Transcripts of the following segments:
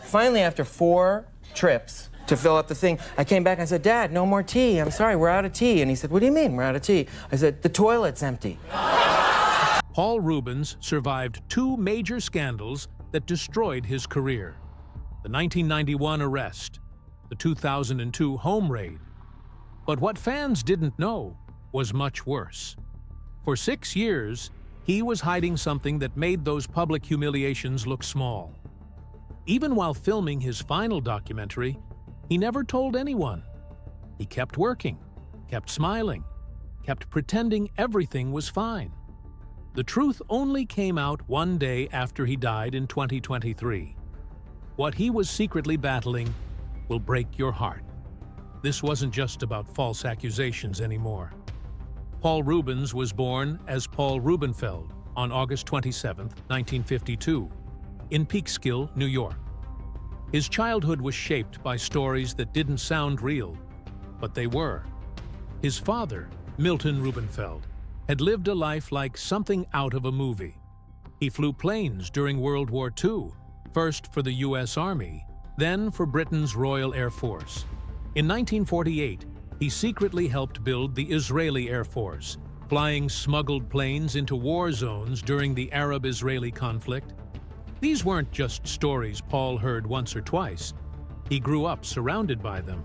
Finally, after 4 trips to fill up the thing, I came back and I said, Dad, no more tea. I'm sorry, we're out of tea. And he said, what do you mean we're out of tea? I said, the toilet's empty. Paul Reubens survived 2 major scandals that destroyed his career. The 1991 arrest, the 2002 home raid. But what fans didn't know was much worse. For 6 years, he was hiding something that made those public humiliations look small. Even while filming his final documentary, he never told anyone. He kept working, kept smiling, kept pretending everything was fine. The truth only came out one day after he died in 2023. What he was secretly battling will break your heart. This wasn't just about false accusations anymore. Paul Reubens was born as Paul Rubenfeld on August 27, 1952, in Peekskill, New York. His childhood was shaped by stories that didn't sound real, but they were. His father, Milton Rubenfeld, had lived a life like something out of a movie. He flew planes during World War II, first for the U.S. Army, then for Britain's Royal Air Force. In 1948, he secretly helped build the Israeli Air Force, flying smuggled planes into war zones during the Arab-Israeli conflict. These weren't just stories Paul heard once or twice. He grew up surrounded by them.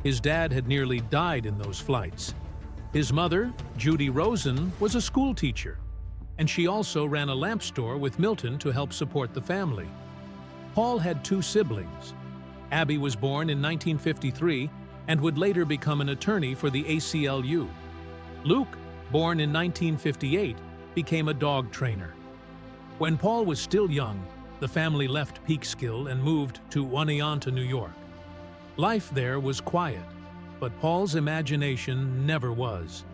His dad had nearly died in those flights. His mother, Judy Rosen, was a school teacher, and she also ran a lamp store with Milton to help support the family. Paul had 2 siblings. Abby was born in 1953 and would later become an attorney for the ACLU. Luke, born in 1958, became a dog trainer. When Paul was still young, the family left Peekskill and moved to Oneonta, New York. Life there was quiet, but Paul's imagination never was.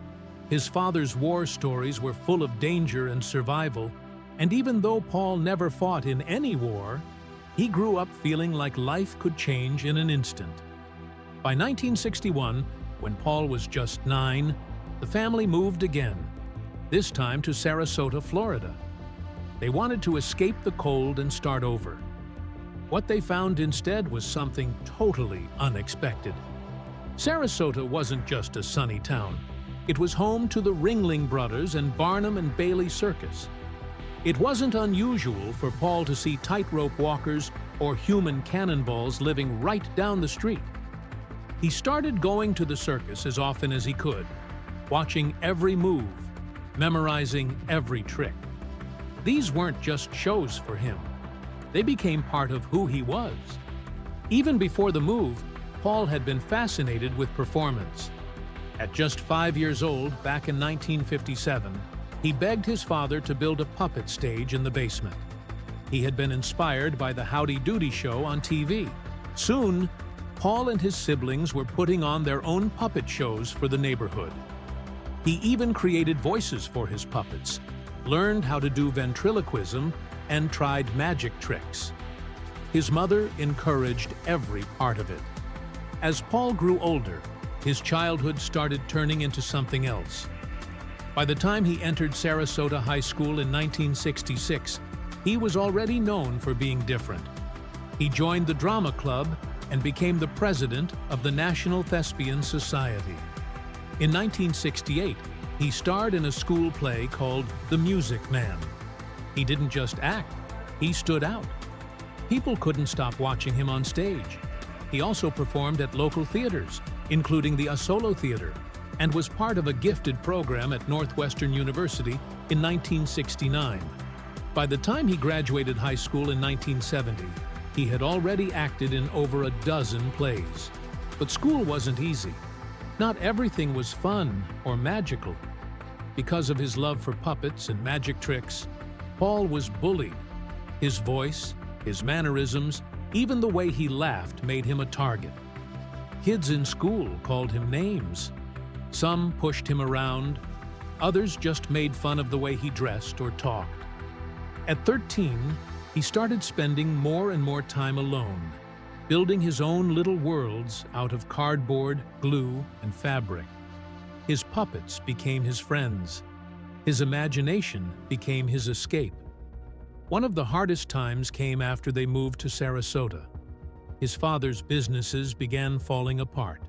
His father's war stories were full of danger and survival, and even though Paul never fought in any war, he grew up feeling like life could change in an instant. By 1961, when Paul was just 9, the family moved again, this time to Sarasota, Florida. They wanted to escape the cold and start over. What they found instead was something totally unexpected. Sarasota wasn't just a sunny town. It was home to the Ringling Brothers and Barnum and Bailey Circus. It wasn't unusual for Paul to see tightrope walkers or human cannonballs living right down the street. He started going to the circus as often as he could, watching every move, memorizing every trick. These weren't just shows for him. They became part of who he was. Even before the move, Paul had been fascinated with performance. At just 5 years old, back in 1957, he begged his father to build a puppet stage in the basement. He had been inspired by the Howdy Doody show on TV. Soon, Paul and his siblings were putting on their own puppet shows for the neighborhood. He even created voices for his puppets, learned how to do ventriloquism, and tried magic tricks. His mother encouraged every part of it. As Paul grew older, his childhood started turning into something else. By the time he entered Sarasota High School in 1966, he was already known for being different. He joined the drama club and became the president of the National Thespian Society. In 1968, he starred in a school play called The Music Man. He didn't just act, he stood out. People couldn't stop watching him on stage. He also performed at local theaters, including the Asolo Theater, and was part of a gifted program at Northwestern University in 1969. By the time he graduated high school in 1970, he had already acted in over a dozen plays. But school wasn't easy. Not everything was fun or magical. Because of his love for puppets and magic tricks, Paul was bullied. His voice, his mannerisms, even the way he laughed made him a target. Kids in school called him names. Some pushed him around, others just made fun of the way he dressed or talked. At 13, he started spending more and more time alone, building his own little worlds out of cardboard, glue, and fabric. His puppets became his friends. His imagination became his escape. One of the hardest times came after they moved to Sarasota. His father's businesses began falling apart.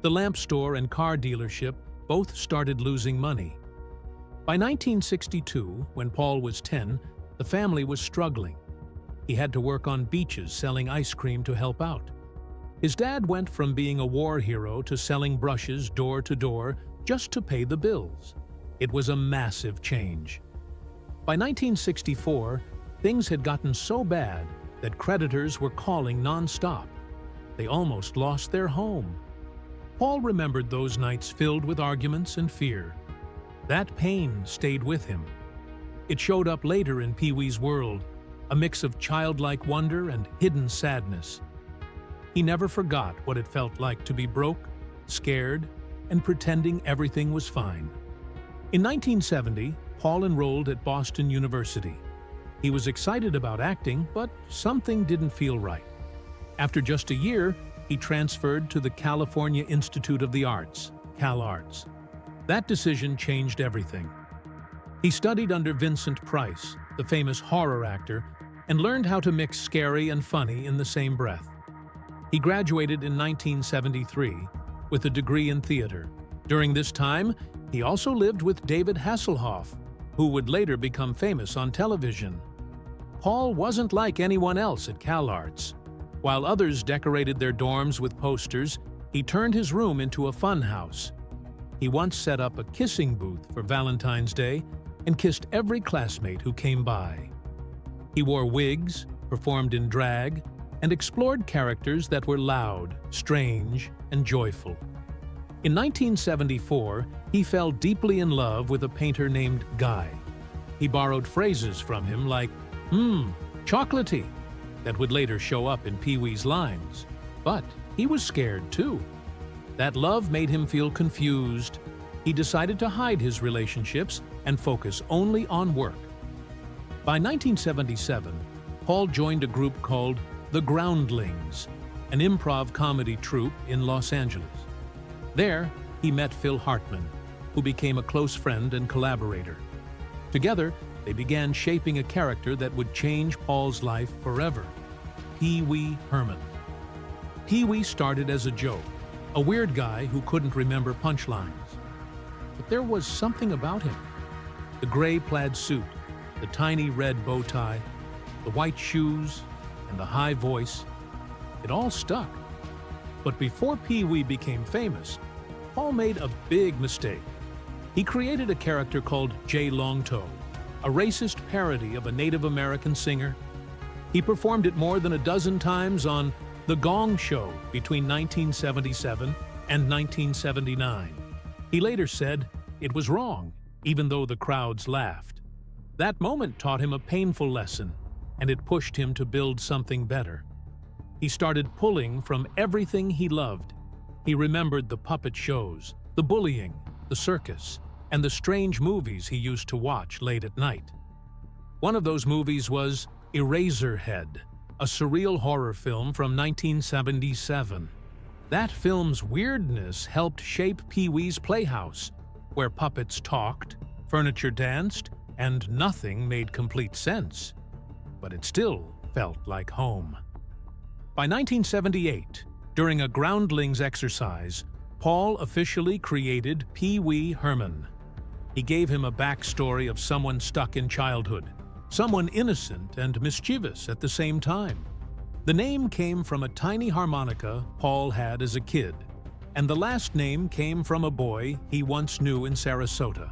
The lamp store and car dealership both started losing money. By 1962, when Paul was 10, the family was struggling. He had to work on beaches selling ice cream to help out. His dad went from being a war hero to selling brushes door to door just to pay the bills. It was a massive change. By 1964, things had gotten so bad that creditors were calling nonstop. They almost lost their home. Paul remembered those nights filled with arguments and fear. That pain stayed with him. It showed up later in Pee-wee's world, a mix of childlike wonder and hidden sadness. He never forgot what it felt like to be broke, scared, and pretending everything was fine. In 1970, Paul enrolled at Boston University. He was excited about acting, but something didn't feel right. After just a year, he transferred to the California Institute of the Arts, CalArts. That decision changed everything. He studied under Vincent Price, the famous horror actor, and learned how to mix scary and funny in the same breath. He graduated in 1973 with a degree in theater. During this time, he also lived with David Hasselhoff, who would later become famous on television. Paul wasn't like anyone else at CalArts. While others decorated their dorms with posters, he turned his room into a fun house. He once set up a kissing booth for Valentine's Day and kissed every classmate who came by. He wore wigs, performed in drag, and explored characters that were loud, strange, and joyful. In 1974, he fell deeply in love with a painter named Guy. He borrowed phrases from him like, chocolatey, that would later show up in Pee-wee's lines. But he was scared too. That love made him feel confused. He decided to hide his relationships and focus only on work. By 1977, Paul joined a group called The Groundlings, an improv comedy troupe in Los Angeles. There, he met Phil Hartman, who became a close friend and collaborator. Together, they began shaping a character that would change Paul's life forever, Pee-wee Herman. Pee-wee started as a joke, a weird guy who couldn't remember punchlines. But there was something about him. The gray plaid suit, the tiny red bow tie, the white shoes, and the high voice, it all stuck. But before Pee-wee became famous, Paul made a big mistake. He created a character called Jay Longtoe, a racist parody of a Native American singer. He performed it more than a dozen times on The Gong Show between 1977 and 1979. He later said it was wrong, even though the crowds laughed. That moment taught him a painful lesson, and it pushed him to build something better. He started pulling from everything he loved. He remembered the puppet shows, the bullying, the circus, and the strange movies he used to watch late at night. One of those movies was Eraserhead, a surreal horror film from 1977. That film's weirdness helped shape Pee-wee's Playhouse, where puppets talked, furniture danced, and nothing made complete sense. But it still felt like home. By 1978, during a Groundlings exercise, Paul officially created Pee-wee Herman. He gave him a backstory of someone stuck in childhood, someone innocent and mischievous at the same time. The name came from a tiny harmonica Paul had as a kid, and the last name came from a boy he once knew in Sarasota.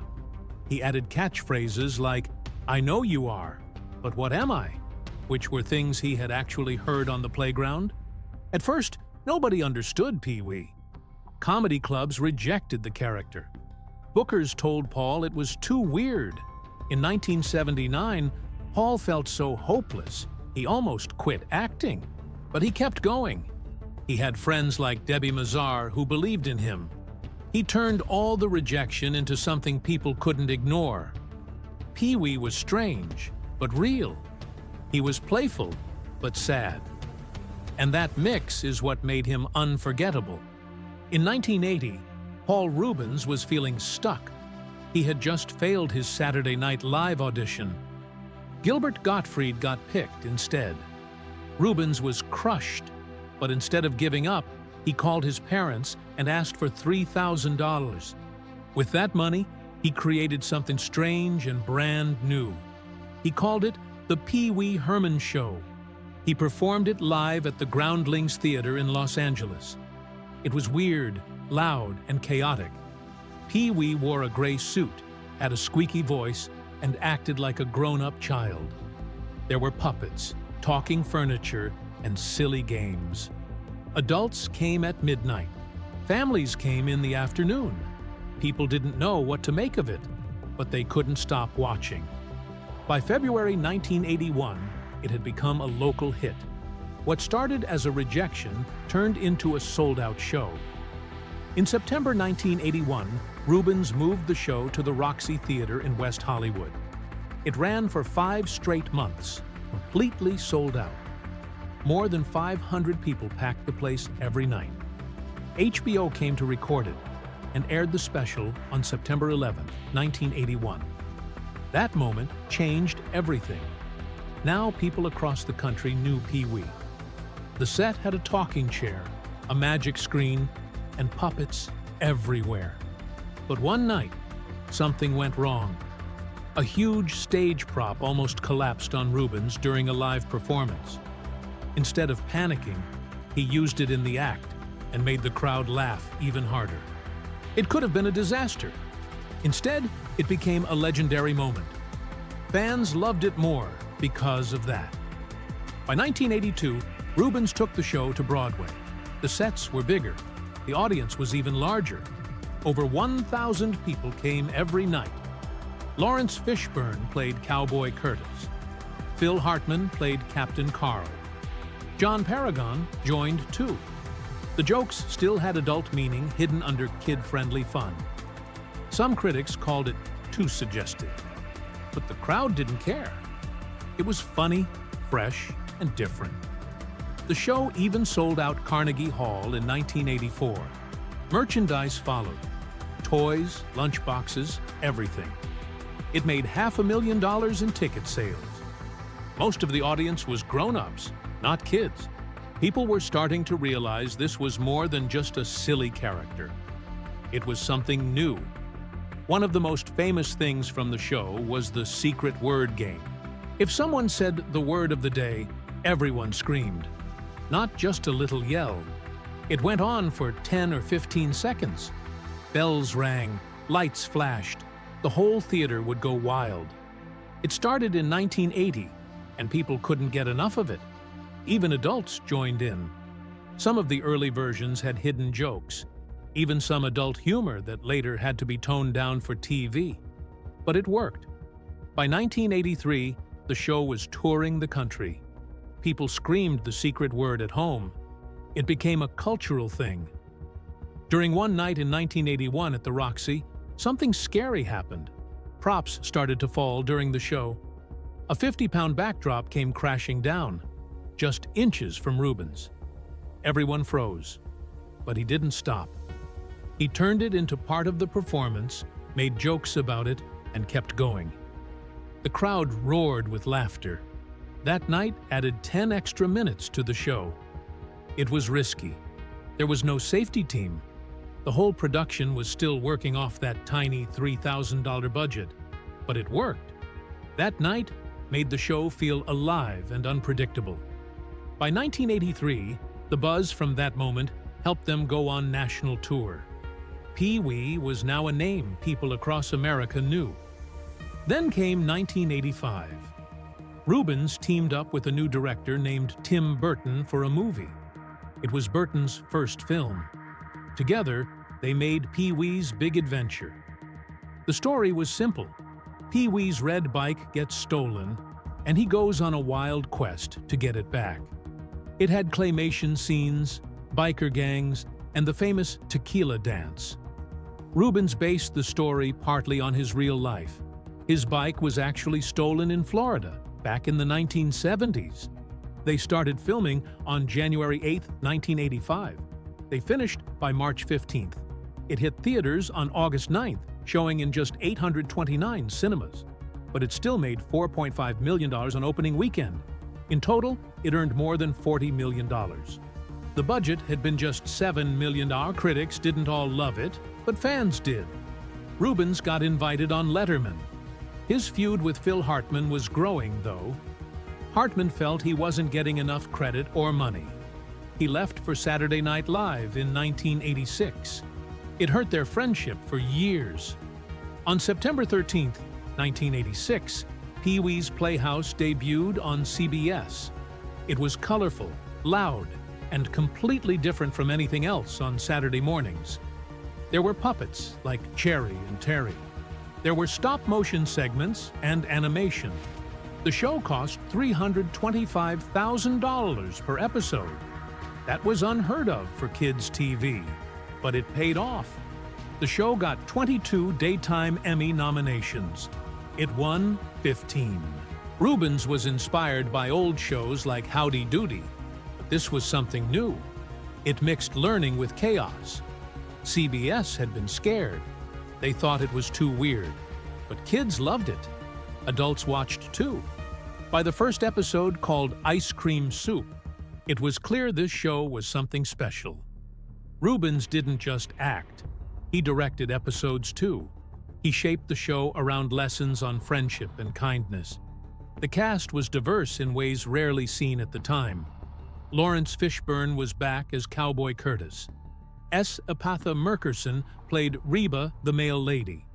He added catchphrases like, "I know you are, but what am I?" which were things he had actually heard on the playground. At first, nobody understood Pee-wee. Comedy clubs rejected the character. Bookers told Paul it was too weird. In 1979, Paul felt so hopeless, he almost quit acting. But he kept going. He had friends like Debbie Mazar who believed in him. He turned all the rejection into something people couldn't ignore. Pee-wee was strange, but real. He was playful, but sad. And that mix is what made him unforgettable. In 1980, Paul Reubens was feeling stuck. He had just failed his Saturday Night Live audition. Gilbert Gottfried got picked instead. Reubens was crushed, but instead of giving up, he called his parents and asked for $3,000. With that money, he created something strange and brand new. He called it the Pee Wee Herman Show. He performed it live at the Groundlings Theater in Los Angeles. It was weird, loud, and chaotic. Pee Wee wore a gray suit, had a squeaky voice, and acted like a grown-up child. There were puppets, talking furniture, and silly games. Adults came at midnight. Families came in the afternoon. People didn't know what to make of it, but they couldn't stop watching. By February 1981, it had become a local hit. What started as a rejection turned into a sold-out show. In September 1981, Reubens moved the show to the Roxy Theater in West Hollywood. It ran for 5 straight months, completely sold out. More than 500 people packed the place every night. HBO came to record it and aired the special on September 11, 1981. That moment changed everything. Now people across the country knew Pee Wee. The set had a talking chair, a magic screen, and puppets everywhere. But one night, something went wrong. A huge stage prop almost collapsed on Reubens during a live performance. Instead of panicking, he used it in the act and made the crowd laugh even harder. It could have been a disaster. Instead, it became a legendary moment. Fans loved it more because of that. By 1982, Reubens took the show to Broadway. The sets were bigger. The audience was even larger. Over 1,000 people came every night. Lawrence Fishburne played Cowboy Curtis. Phil Hartman played Captain Carl. John Paragon joined too. The jokes still had adult meaning hidden under kid-friendly fun. Some critics called it too suggestive, but the crowd didn't care. It was funny, fresh, and different. The show even sold out Carnegie Hall in 1984. Merchandise followed. Toys, lunchboxes, everything. It made $500,000 in ticket sales. Most of the audience was grown-ups, not kids. People were starting to realize this was more than just a silly character. It was something new. One of the most famous things from the show was the secret word game. If someone said the word of the day, everyone screamed. Not just a little yell. It went on for 10 or 15 seconds. Bells rang, lights flashed. The whole theater would go wild. It started in 1980, and people couldn't get enough of it. Even adults joined in. Some of the early versions had hidden jokes, even some adult humor that later had to be toned down for TV. But it worked. By 1983, the show was touring the country. People screamed the secret word at home. It became a cultural thing. During one night in 1981 at the Roxy, something scary happened. Props started to fall during the show. A 50-pound backdrop came crashing down, just inches from Reubens. Everyone froze, but he didn't stop. He turned it into part of the performance, made jokes about it, and kept going. The crowd roared with laughter. That night added 10 extra minutes to the show. It was risky. There was no safety team. The whole production was still working off that tiny $3,000 budget, but it worked. That night made the show feel alive and unpredictable. By 1983, the buzz from that moment helped them go on national tour. Pee Wee was now a name people across America knew. Then came 1985. Reubens teamed up with a new director named Tim Burton for a movie. It was Burton's first film. Together, they made Pee Wee's Big Adventure. The story was simple. Pee Wee's red bike gets stolen, and he goes on a wild quest to get it back. It had claymation scenes, biker gangs, and the famous tequila dance. Reubens based the story partly on his real life. His bike was actually stolen in Florida back in the 1970s. They started filming on January 8, 1985. They finished by March 15th. It hit theaters on August 9th, showing in just 829 cinemas. but it still made $4.5 million on opening weekend. In total, it earned more than $40 million. The budget had been just $7 million. Critics didn't all love it, but fans did. Reubens got invited on Letterman. His feud with Phil Hartman was growing, though. Hartman felt he wasn't getting enough credit or money. He left for Saturday Night Live in 1986. It hurt their friendship for years. On September 13, 1986, Pee-wee's Playhouse debuted on CBS. It was colorful, loud, and completely different from anything else on Saturday mornings. There were puppets like Cherry and Terry. There were stop-motion segments and animation. The show cost $325,000 per episode. That was unheard of for kids' TV, but it paid off. The show got 22 Daytime Emmy nominations. It won 15. Reubens was inspired by old shows like Howdy Doody, but this was something new. It mixed learning with chaos. CBS had been scared. They thought it was too weird, but kids loved it. Adults watched too. By the first episode, called Ice Cream Soup, it was clear this show was something special. Reubens didn't just act. He directed episodes too. He shaped the show around lessons on friendship and kindness. The cast was diverse in ways rarely seen at the time. Lawrence Fishburne was back as Cowboy Curtis. S. Apatha Murkerson played Reba, the mail lady.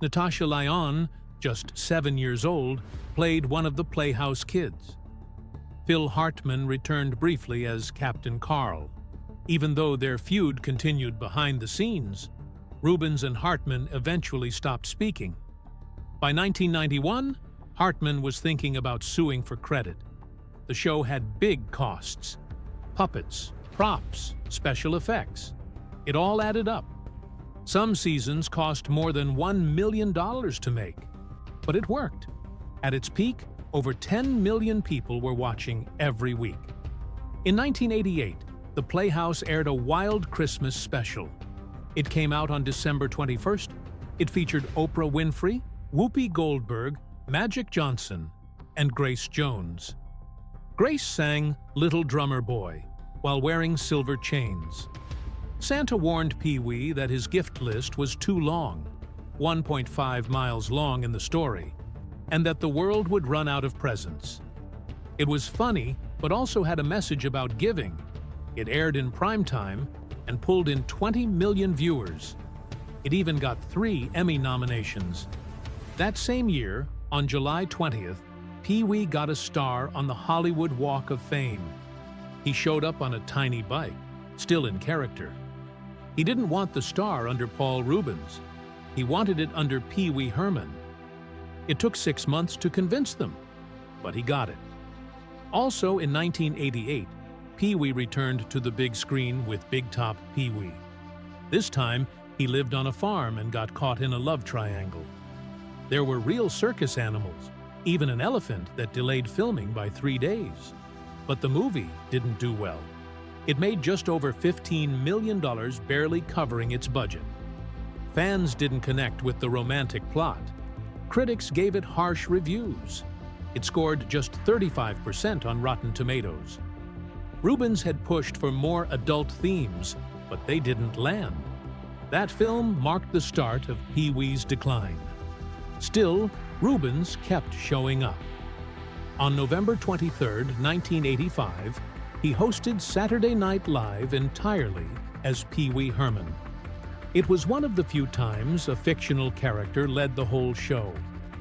Natasha Lyonne, just 7 years old, played one of the Playhouse kids. Phil Hartman returned briefly as Captain Carl. Even though their feud continued behind the scenes, Reubens and Hartman eventually stopped speaking. By 1991, Hartman was thinking about suing for credit. The show had big costs: puppets, props, special effects. It all added up. Some seasons cost more than $1 million to make. But it worked. At its peak, over 10 million people were watching every week. In 1988, the Playhouse aired a wild Christmas special. It came out on December 21st. It featured Oprah Winfrey, Whoopi Goldberg, Magic Johnson, and Grace Jones. Grace sang Little Drummer Boy while wearing silver chains. Santa warned Pee-wee that his gift list was too long, 1.5 miles long in the story, and that the world would run out of presents. It was funny, but also had a message about giving. It aired in primetime and pulled in 20 million viewers. It even got 3 Emmy nominations. That same year, on July 20th, Pee-wee got a star on the Hollywood Walk of Fame. He showed up on a tiny bike, still in character. He didn't want the star under Paul Reubens. He wanted it under Pee-wee Herman. It took 6 months to convince them, but he got it. Also in 1988, Pee-wee returned to the big screen with Big Top Pee-wee. This time, he lived on a farm and got caught in a love triangle. There were real circus animals, even an elephant that delayed filming by 3 days. But the movie didn't do well. It made just over $15 million, barely covering its budget. Fans didn't connect with the romantic plot. Critics gave it harsh reviews. It scored just 35% on Rotten Tomatoes. Reubens had pushed for more adult themes, but they didn't land. That film marked the start of Pee-wee's decline. Still, Reubens kept showing up. On November 23, 1985, he hosted Saturday Night Live entirely as Pee-wee Herman. It was one of the few times a fictional character led the whole show.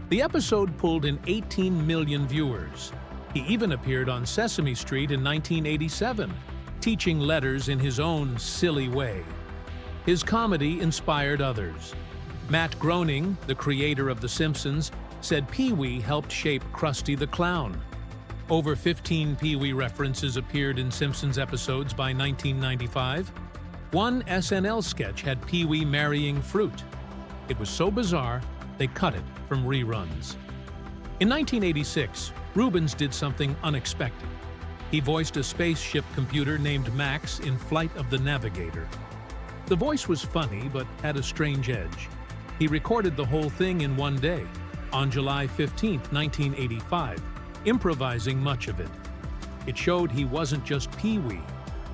The episode pulled in 18 million viewers. He even appeared on Sesame Street in 1987, teaching letters in his own silly way. His comedy inspired others. Matt Groening, the creator of The Simpsons, said Pee-wee helped shape Krusty the Clown. Over 15 Pee-wee references appeared in Simpsons episodes by 1995. One SNL sketch had Pee-wee marrying fruit. It was so bizarre, they cut it from reruns. In 1986, Reubens did something unexpected. He voiced a spaceship computer named Max in Flight of the Navigator. The voice was funny, but had a strange edge. He recorded the whole thing in one day. on July 15, 1985, improvising much of it. It showed he wasn't just Pee-wee.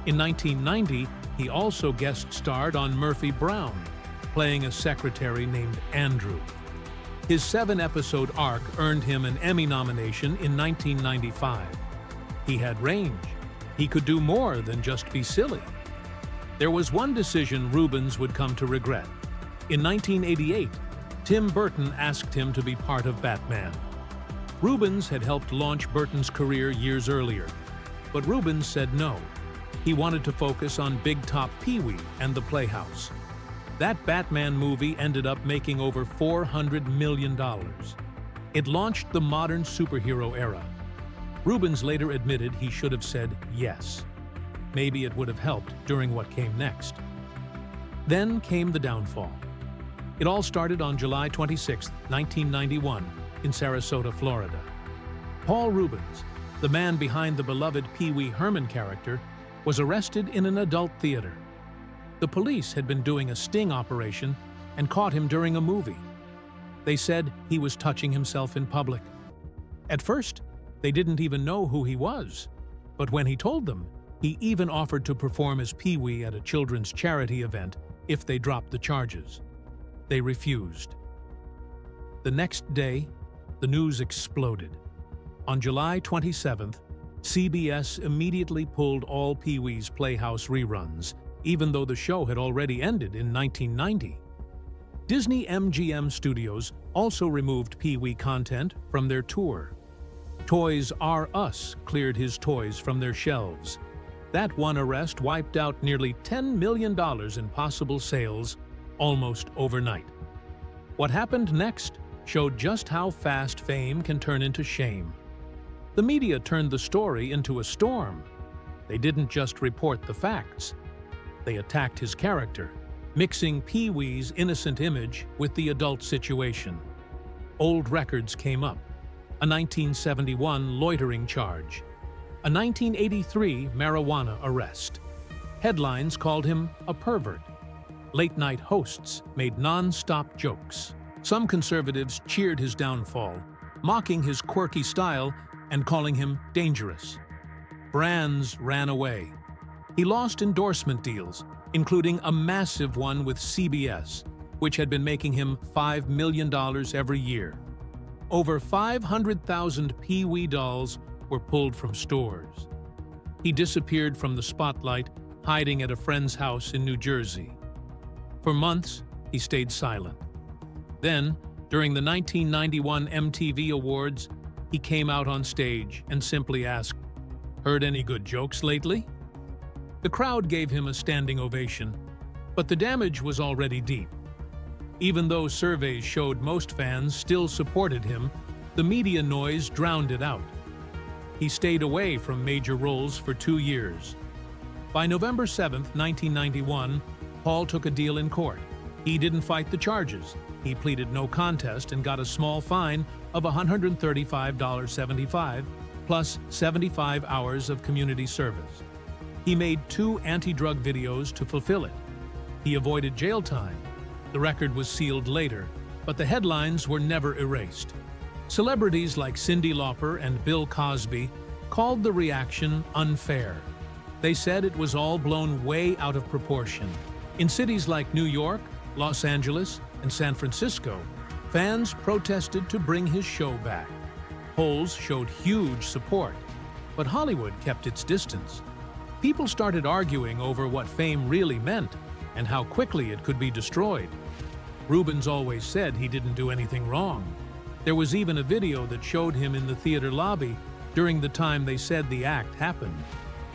In 1990, he also guest starred on Murphy Brown, playing a secretary named Andrew. His 7-episode arc earned him an Emmy nomination in 1995. He had range. He could do more than just be silly. There was one decision Reubens would come to regret. In 1988, Tim Burton asked him to be part of Batman. Reubens had helped launch Burton's career years earlier, but Reubens said no. He wanted to focus on Big Top Pee-wee and the Playhouse. That Batman movie ended up making over $400 million. It launched the modern superhero era. Reubens later admitted he should have said yes. Maybe it would have helped during what came next. Then came the downfall. It all started on July 26, 1991, in Sarasota, Florida. Paul Reubens, the man behind the beloved Pee-wee Herman character, was arrested in an adult theater. The police had been doing a sting operation and caught him during a movie. They said he was touching himself in public. At first, they didn't even know who he was. But when he told them, he even offered to perform as Pee-wee at a children's charity event if they dropped the charges. They refused. The next day, the news exploded. On July 27th, CBS immediately pulled all Pee-wee's Playhouse reruns, even though the show had already ended in 1990. Disney MGM Studios also removed Pee-wee content from their tour. Toys R Us cleared his toys from their shelves. That one arrest wiped out nearly $10 million in possible sales almost overnight. What happened next showed just how fast fame can turn into shame. The media turned the story into a storm. They didn't just report the facts. They attacked his character, mixing Pee-wee's innocent image with the adult situation. Old records came up. A 1971 loitering charge. A 1983 marijuana arrest. Headlines called him a pervert. Late-night hosts made non-stop jokes. Some conservatives cheered his downfall, mocking his quirky style and calling him dangerous. Brands ran away. He lost endorsement deals, including a massive one with CBS, which had been making him $5 million every year. Over 500,000 Pee-wee dolls were pulled from stores. He disappeared from the spotlight, hiding at a friend's house in New Jersey. For months, he stayed silent. Then, during the 1991 MTV Awards, he came out on stage and simply asked, "Heard any good jokes lately?" The crowd gave him a standing ovation, but the damage was already deep. Even though surveys showed most fans still supported him, the media noise drowned it out. He stayed away from major roles for 2 years. By November 7, 1991, Paul took a deal in court. He didn't fight the charges. He pleaded no contest and got a small fine of $135.75 plus 75 hours of community service. He made 2 anti-drug videos to fulfill it. He avoided jail time. The record was sealed later, but the headlines were never erased. Celebrities like Cyndi Lauper and Bill Cosby called the reaction unfair. They said it was all blown way out of proportion. In cities like New York, Los Angeles, and San Francisco, fans protested to bring his show back. Polls showed huge support, but Hollywood kept its distance. People started arguing over what fame really meant and how quickly it could be destroyed. Reubens always said he didn't do anything wrong. There was even a video that showed him in the theater lobby during the time they said the act happened.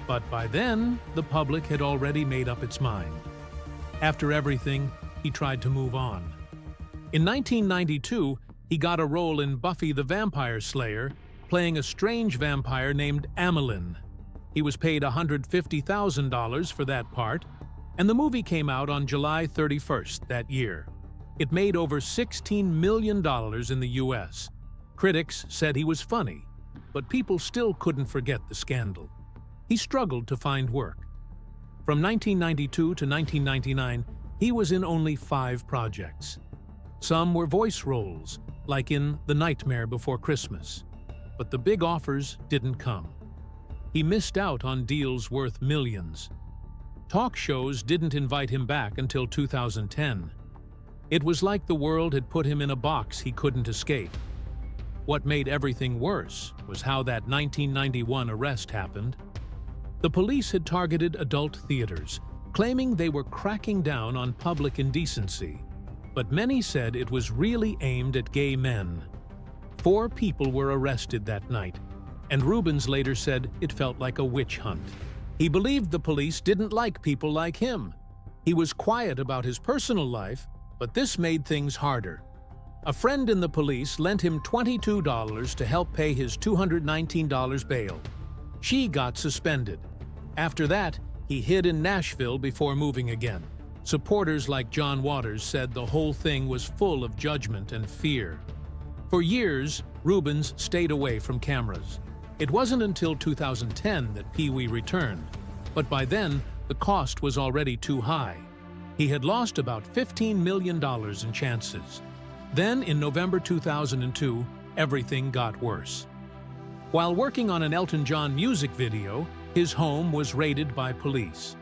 But by then, the public had already made up its mind. After everything, he tried to move on. In 1992, he got a role in Buffy the Vampire Slayer, playing a strange vampire named Amelin. He was paid $150,000 for that part, and the movie came out on July 31st that year. It made over $16 million in the U.S. Critics said he was funny, but people still couldn't forget the scandal. He struggled to find work. From 1992 to 1999, he was in only 5 projects. Some were voice roles, like in The Nightmare Before Christmas. But the big offers didn't come. He missed out on deals worth millions. Talk shows didn't invite him back until 2010. It was like the world had put him in a box he couldn't escape. What made everything worse was how that 1991 arrest happened. The police had targeted adult theaters, claiming they were cracking down on public indecency. But many said it was really aimed at gay men. 4 people were arrested that night, and Reubens later said it felt like a witch hunt. He believed the police didn't like people like him. He was quiet about his personal life, but this made things harder. A friend in the police lent him $22 to help pay his $219 bail. She got suspended. After that, he hid in Nashville before moving again. Supporters like John Waters said the whole thing was full of judgment and fear. For years, Reubens stayed away from cameras. It wasn't until 2010 that Pee-wee returned, but by then, the cost was already too high. He had lost about $15 million in chances. Then, in November 2002, everything got worse. While working on an Elton John music video, his home was raided by police.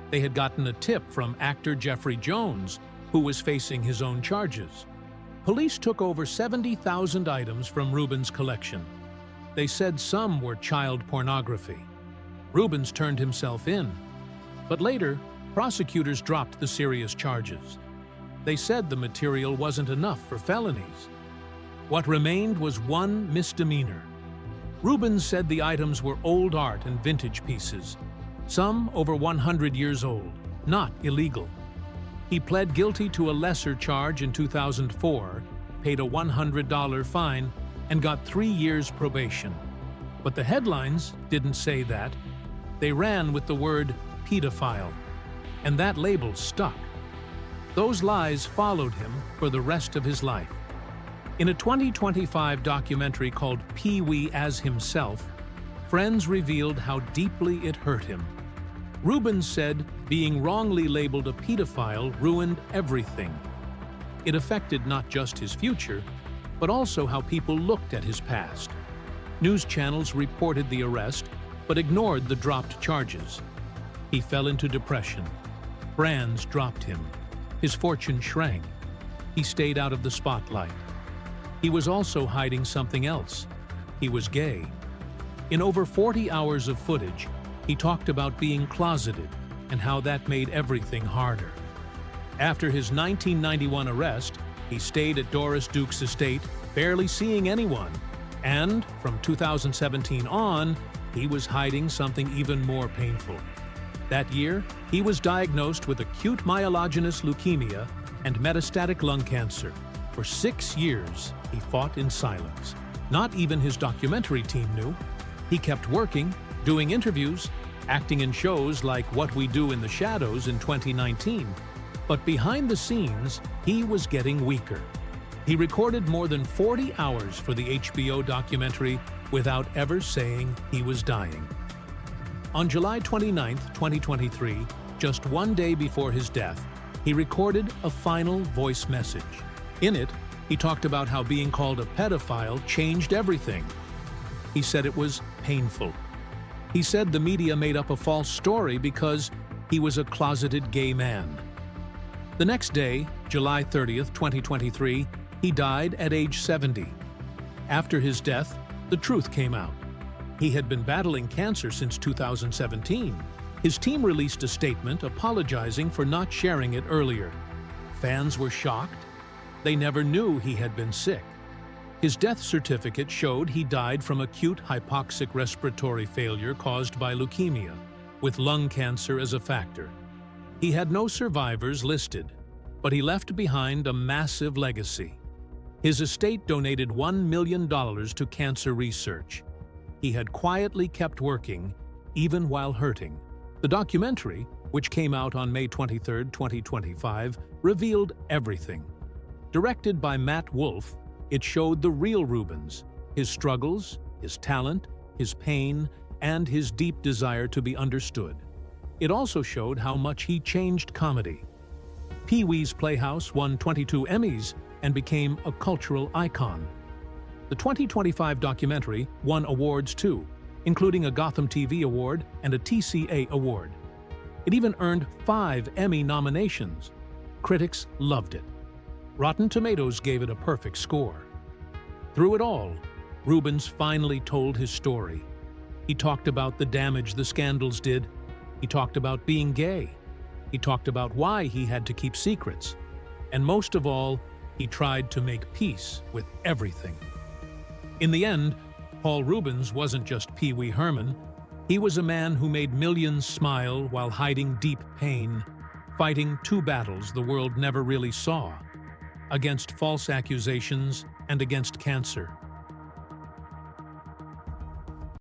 They had gotten a tip from actor Jeffrey Jones, who was facing his own charges. Police took over 70,000 items from Reubens' collection. They said some were child pornography. Reubens turned himself in. But later, prosecutors dropped the serious charges. They said the material wasn't enough for felonies. What remained was one misdemeanor. Reubens said the items were old art and vintage pieces, some over 100 years old, not illegal. He pled guilty to a lesser charge in 2004, paid a $100 fine, and got 3 years probation. But the headlines didn't say that. They ran with the word pedophile, and that label stuck. Those lies followed him for the rest of his life. In a 2025 documentary called Pee-wee as Himself, friends revealed how deeply it hurt him. Reubens said being wrongly labeled a pedophile ruined everything. It affected not just his future, but also how people looked at his past. News channels reported the arrest, but ignored the dropped charges. He fell into depression. Brands dropped him. His fortune shrank. He stayed out of the spotlight. He was also hiding something else. He was gay. In over 40 hours of footage, he talked about being closeted and how that made everything harder. After his 1991 arrest, he stayed at Doris Duke's estate, barely seeing anyone. And from 2017 on, he was hiding something even more painful. That year, he was diagnosed with acute myelogenous leukemia and metastatic lung cancer. For 6 years, he fought in silence. Not even his documentary team knew. He kept working, doing interviews, acting in shows like What We Do in the Shadows in 2019. But behind the scenes, he was getting weaker. He recorded more than 40 hours for the HBO documentary without ever saying he was dying. On July 29, 2023, just 1 day before his death, he recorded a final voice message. In it, he talked about how being called a pedophile changed everything. He said it was painful. He said the media made up a false story because he was a closeted gay man. The next day, July 30th, 2023, he died at age 70. After his death, the truth came out. He had been battling cancer since 2017. His team released a statement apologizing for not sharing it earlier. Fans were shocked. They never knew he had been sick. His death certificate showed he died from acute hypoxic respiratory failure caused by leukemia, with lung cancer as a factor. He had no survivors listed, but he left behind a massive legacy. His estate donated $1 million to cancer research. He had quietly kept working, even while hurting. The documentary, which came out on May 23, 2025, revealed everything. Directed by Matt Wolf, it showed the real Reubens, his struggles, his talent, his pain, and his deep desire to be understood. It also showed how much he changed comedy. Pee-wee's Playhouse won 22 Emmys and became a cultural icon. The 2025 documentary won awards too, including a Gotham TV Award and a TCA Award. It even earned 5 Emmy nominations. Critics loved it. Rotten Tomatoes gave it a perfect score. Through it all, Reubens finally told his story. He talked about the damage the scandals did. He talked about being gay. He talked about why he had to keep secrets. And most of all, he tried to make peace with everything. In the end, Paul Reubens wasn't just Pee Wee Herman. He was a man who made millions smile while hiding deep pain, fighting 2 battles the world never really saw, against false accusations and against cancer.